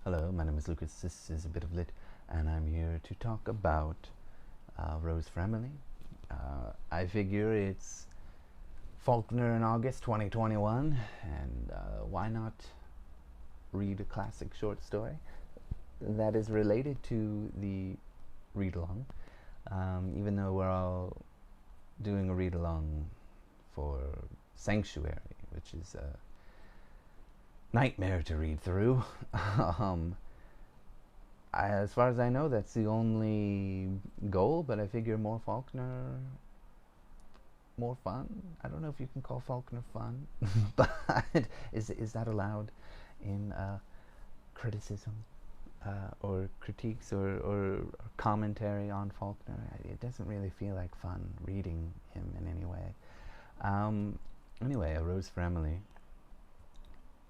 Hello, my name is Lucas. This is a bit of lit, and I'm here to talk about Rose for Emily. I figure it's Faulkner in August 2021, and why not read a classic short story that is related to the read along, even though we're all doing a read along for Sanctuary, which is a nightmare to read through. As far as I know, that's the only goal, but I figure more Faulkner, more fun. I don't know if you can call Faulkner fun, but is that allowed in criticism or critiques or commentary on Faulkner? It doesn't really feel like fun reading him in any way. Anyway, A Rose for Emily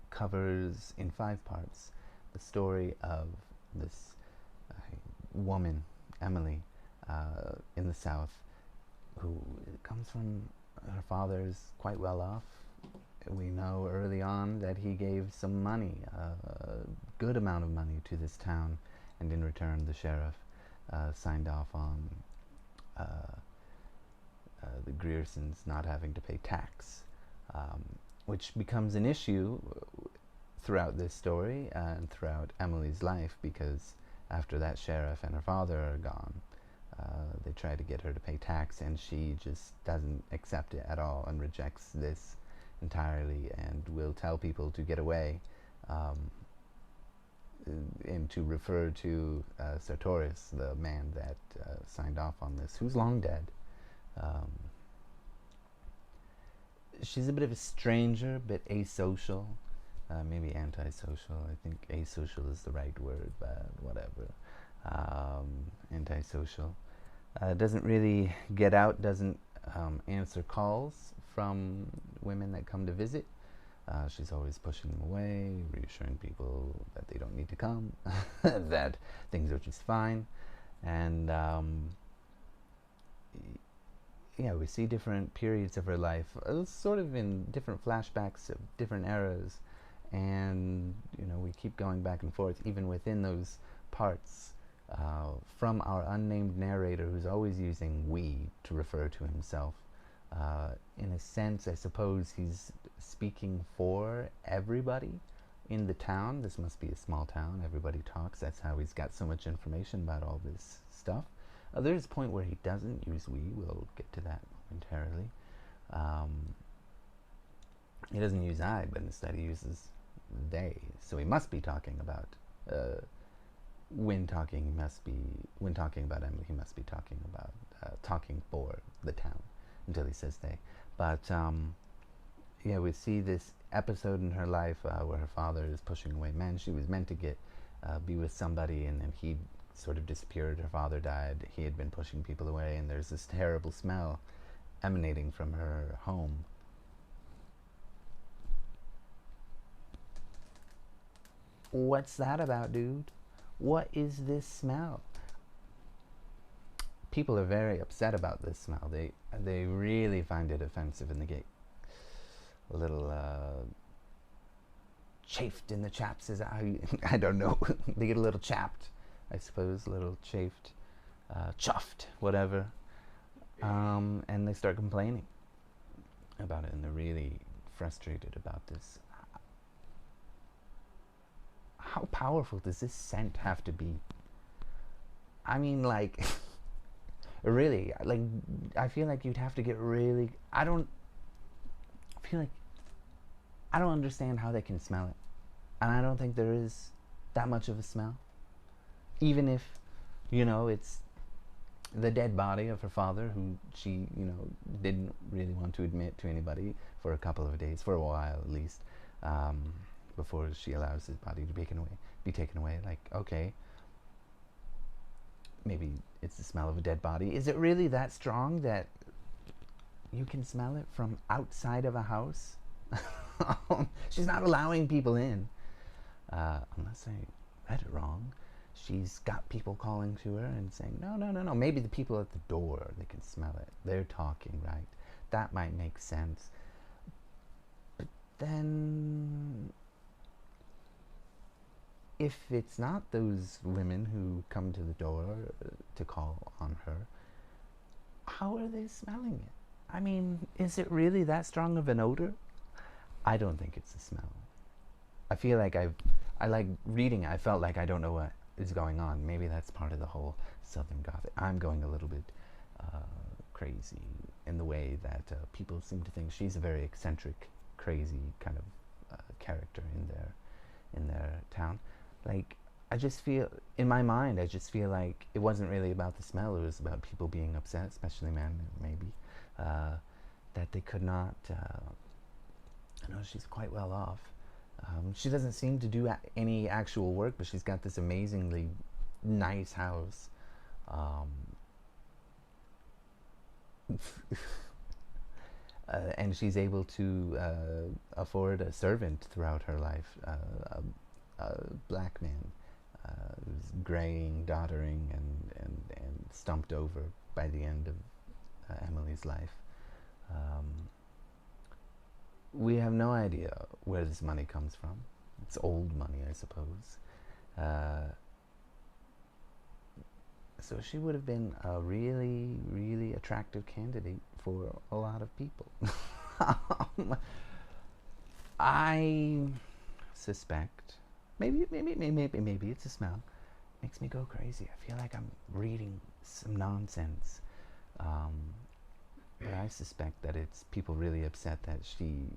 covers in 5 parts the story of this woman, Emily, in the South, who comes from, her father's quite well off. We know early on that he gave some money, a good amount of money, to this town, and in return the sheriff signed off on the Griersons not having to pay tax, which becomes an issue throughout this story and throughout Emily's life, because after that sheriff and her father are gone, they try to get her to pay tax, and she just doesn't accept it at all and rejects this entirely and will tell people to get away, and to refer to Sartorius, the man that signed off on this, who's long dead. She's a bit of a stranger, a bit asocial, maybe antisocial. I think asocial is the right word, but whatever. Antisocial. Doesn't really get out, doesn't answer calls from women that come to visit. She's always pushing them away, reassuring people that they don't need to come, that things are just fine. And yeah, we see different periods of her life, sort of in different flashbacks of different eras, and we keep going back and forth even within those parts, from our unnamed narrator, who's always using we to refer to himself. In a sense, I suppose he's speaking for everybody in the town. This must be a small town, everybody talks, that's how he's got so much information about all this stuff. There's a point where he doesn't use we. We'll get to that momentarily. He doesn't use I, but instead he uses they. So he must be talking about, when talking about Emily, he must be talking about talking for the town until he says they. But yeah, we see this episode in her life where her father is pushing away men. She was meant to be with somebody, and then he sort of disappeared. Her father died. He had been pushing people away, and there's this terrible smell emanating from her home. What's that about, dude? What is this smell? People are very upset about this smell. They really find it offensive, and they get a little chafed in the chaps. Is that how you? I don't know. They get a little chapped, I suppose, a little chafed, chuffed, whatever, and they start complaining about it, and they're really frustrated about this. How powerful does this scent have to be? I mean, like, really, like, I feel like you'd have to get really, I don't understand how they can smell it. And I don't think there is that much of a smell. Even if, it's the dead body of her father, who she, didn't really want to admit to anybody for a couple of days, for a while at least, before she allows his body to be taken away. Like, okay, maybe it's the smell of a dead body. Is it really that strong that you can smell it from outside of a house? She's not allowing people in, unless I read it wrong. She's got people calling to her and saying, no, maybe the people at the door, they can smell it, they're talking, right? That might make sense. But then if it's not those women who come to the door to call on her, how are they smelling it? I mean, is it really that strong of an odor? I don't think it's the smell. I feel like I like reading it. I felt like I don't know what is going on. Maybe that's part of the whole Southern Gothic. I'm going a little bit crazy in the way that people seem to think she's a very eccentric, crazy kind of character in their town. Like, I just feel, in my mind, I just feel like it wasn't really about the smell. It was about people being upset, especially men, maybe, that they could not. I know she's quite well off. She doesn't seem to do any actual work, but she's got this amazingly nice house. And she's able to afford a servant throughout her life, a black man who's graying, doddering, and stumped over by the end of Emily's life. We have no idea where this money comes from. It's old money, I suppose. So she would have been a really, really attractive candidate for a lot of people. I suspect, maybe it's a smell. Makes me go crazy. I feel like I'm reading some nonsense. But I suspect that it's people really upset that she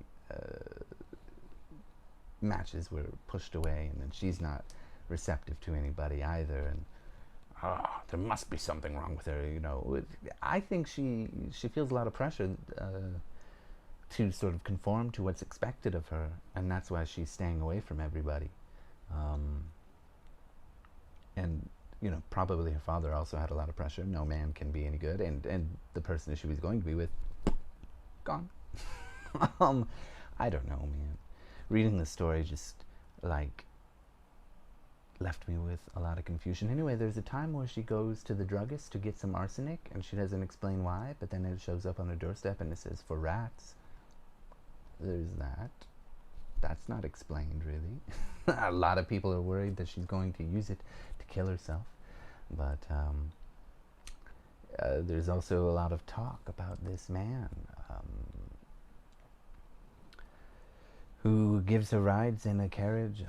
matches were pushed away, and then she's not receptive to anybody either. And there must be something wrong with her, you know. I think she feels a lot of pressure to sort of conform to what's expected of her, and that's why she's staying away from everybody. And you know, probably her father also had a lot of pressure. No man can be any good, and the person that she was going to be with, gone. I don't know, man. Reading the story just like left me with a lot of confusion. Anyway, there's a time where she goes to the druggist to get some arsenic, and she doesn't explain why, but then it shows up on her doorstep and it says for rats. There's that. That's not explained, really. A lot of people are worried that she's going to use it to kill herself, but there's also a lot of talk about this man who gives her rides in a carriage,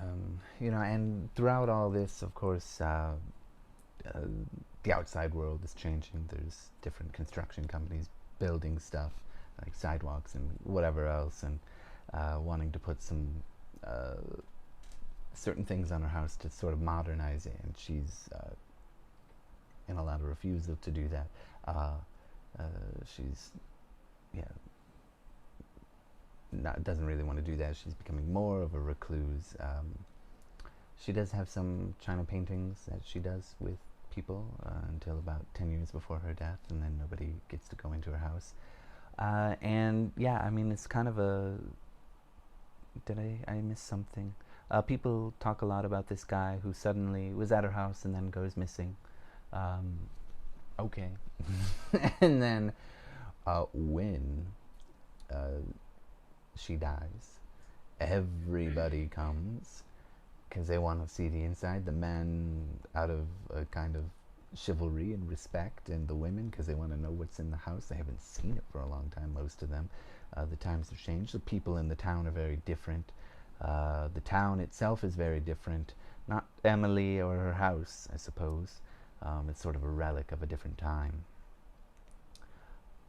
you know, and throughout all this, of course, the outside world is changing. There's different construction companies building stuff, like sidewalks and whatever else, and wanting to put some certain things on her house to sort of modernize it, and she's in a lot of refusal to do that. She's, yeah, doesn't really want to do that. She's becoming more of a recluse. She does have some china paintings that she does with people until about 10 years before her death, and then nobody gets to go into her house. And yeah, I mean, it's kind of a... Did I miss something? People talk a lot about this guy who suddenly was at her house and then goes missing. Okay. And then when she dies, everybody comes because they want to see the inside. The men out of a kind of chivalry and respect, and the women because they want to know what's in the house. They haven't seen it for a long time, most of them. The times have changed. The people in the town are very different. The town itself is very different. Not Emily or her house, I suppose. It's sort of a relic of a different time.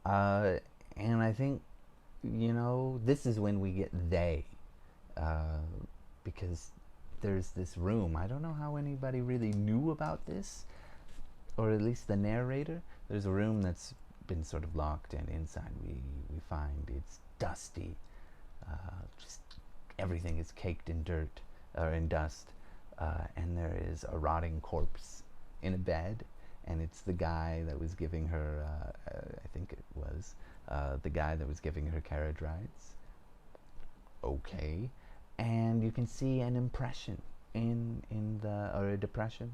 And I think, you know, this is when we get they. Because there's this room. I don't know how anybody really knew about this, or at least the narrator. There's a room that's been sort of locked, and inside we find it's dusty. Just everything is caked in dirt or in dust, and there is a rotting corpse in a bed, and it's the guy that was giving her, I think it was the guy that was giving her carriage rides. Okay. And you can see an impression in the, or a depression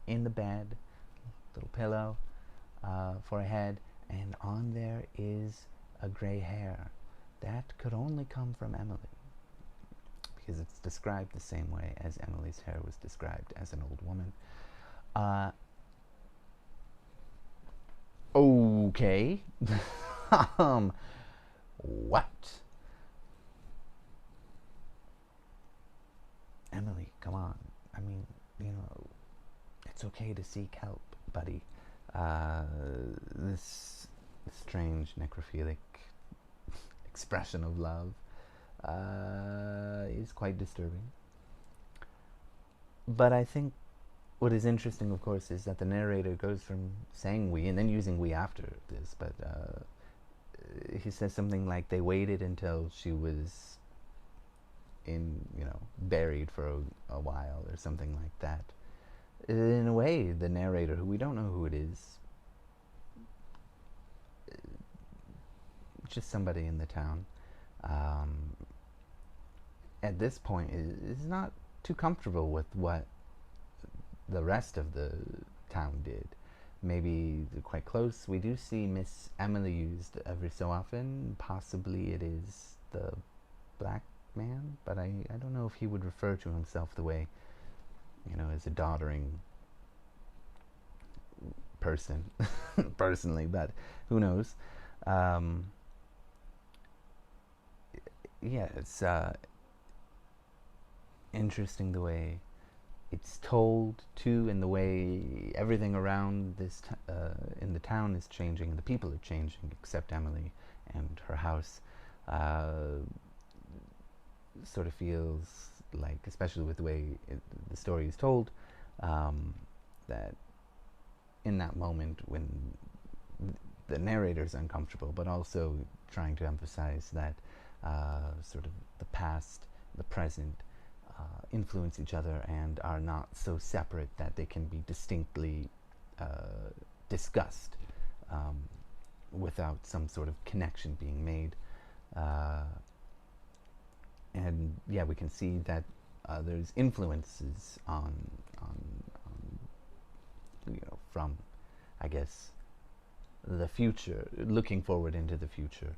in the bed, little pillow for a head, and on there is a gray hair. That could only come from Emily, because it's described the same way as Emily's hair was described as an old woman. Okay. What? Emily, come on. I mean, it's okay to seek help, buddy. This strange necrophilic expression of love is quite disturbing. But I think what is interesting, of course, is that the narrator goes from saying we and then using we after this, but he says something like they waited until she was buried for a while or something like that. In a way, the narrator, who we don't know who it is, just somebody in the town, at this point is not too comfortable with what the rest of the town did. Maybe they're quite close. We do see Miss Emily used every so often. Possibly it is the black man, but I don't know if he would refer to himself the way, as a doddering person, personally, but who knows. It's interesting the way it's told too, and the way everything around this in the town is changing, and the people are changing, except Emily and her house. Sort of feels like, especially with the way the story is told, that in that moment when the narrator is uncomfortable, but also trying to emphasize that sort of the past, the present, influence each other and are not so separate that they can be distinctly discussed without some sort of connection being made. And we can see that there's influences on from, I guess, the future, looking forward into the future,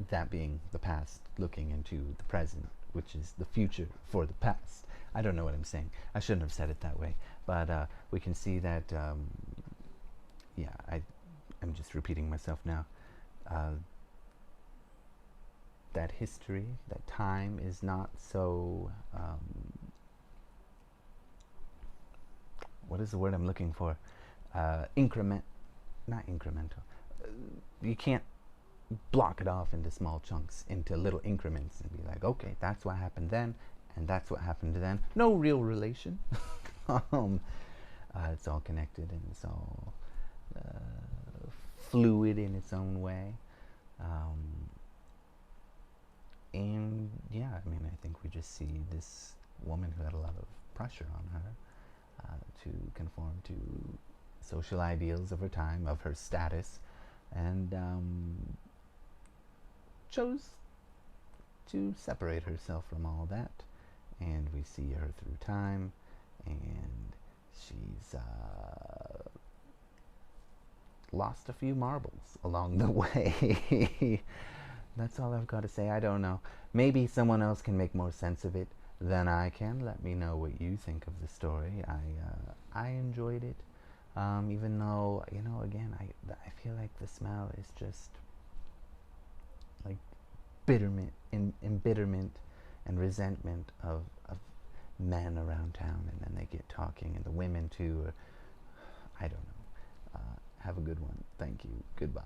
that being the past looking into the present, which is the future for the past. I don't know what I'm saying. I shouldn't have said it that way, but we can see that I'm just repeating myself now. That history, that time is not so, what is the word I'm looking for? Not incremental. You can't block it off into small chunks, into little increments, and be like, okay, that's what happened then, and that's what happened then. No real relation. It's all connected, and it's all fluid in its own way. And I think we just see this woman who had a lot of pressure on her to conform to social ideals of her time, of her status, and chose to separate herself from all that. And we see her through time, and she's lost a few marbles along the way. That's all I've got to say. I don't know. Maybe someone else can make more sense of it than I can. Let me know what you think of the story. I enjoyed it, even though, again, I feel like the smell is just like embitterment and resentment of men around town, and then they get talking, and the women too. I don't know. Have a good one. Thank you. Goodbye.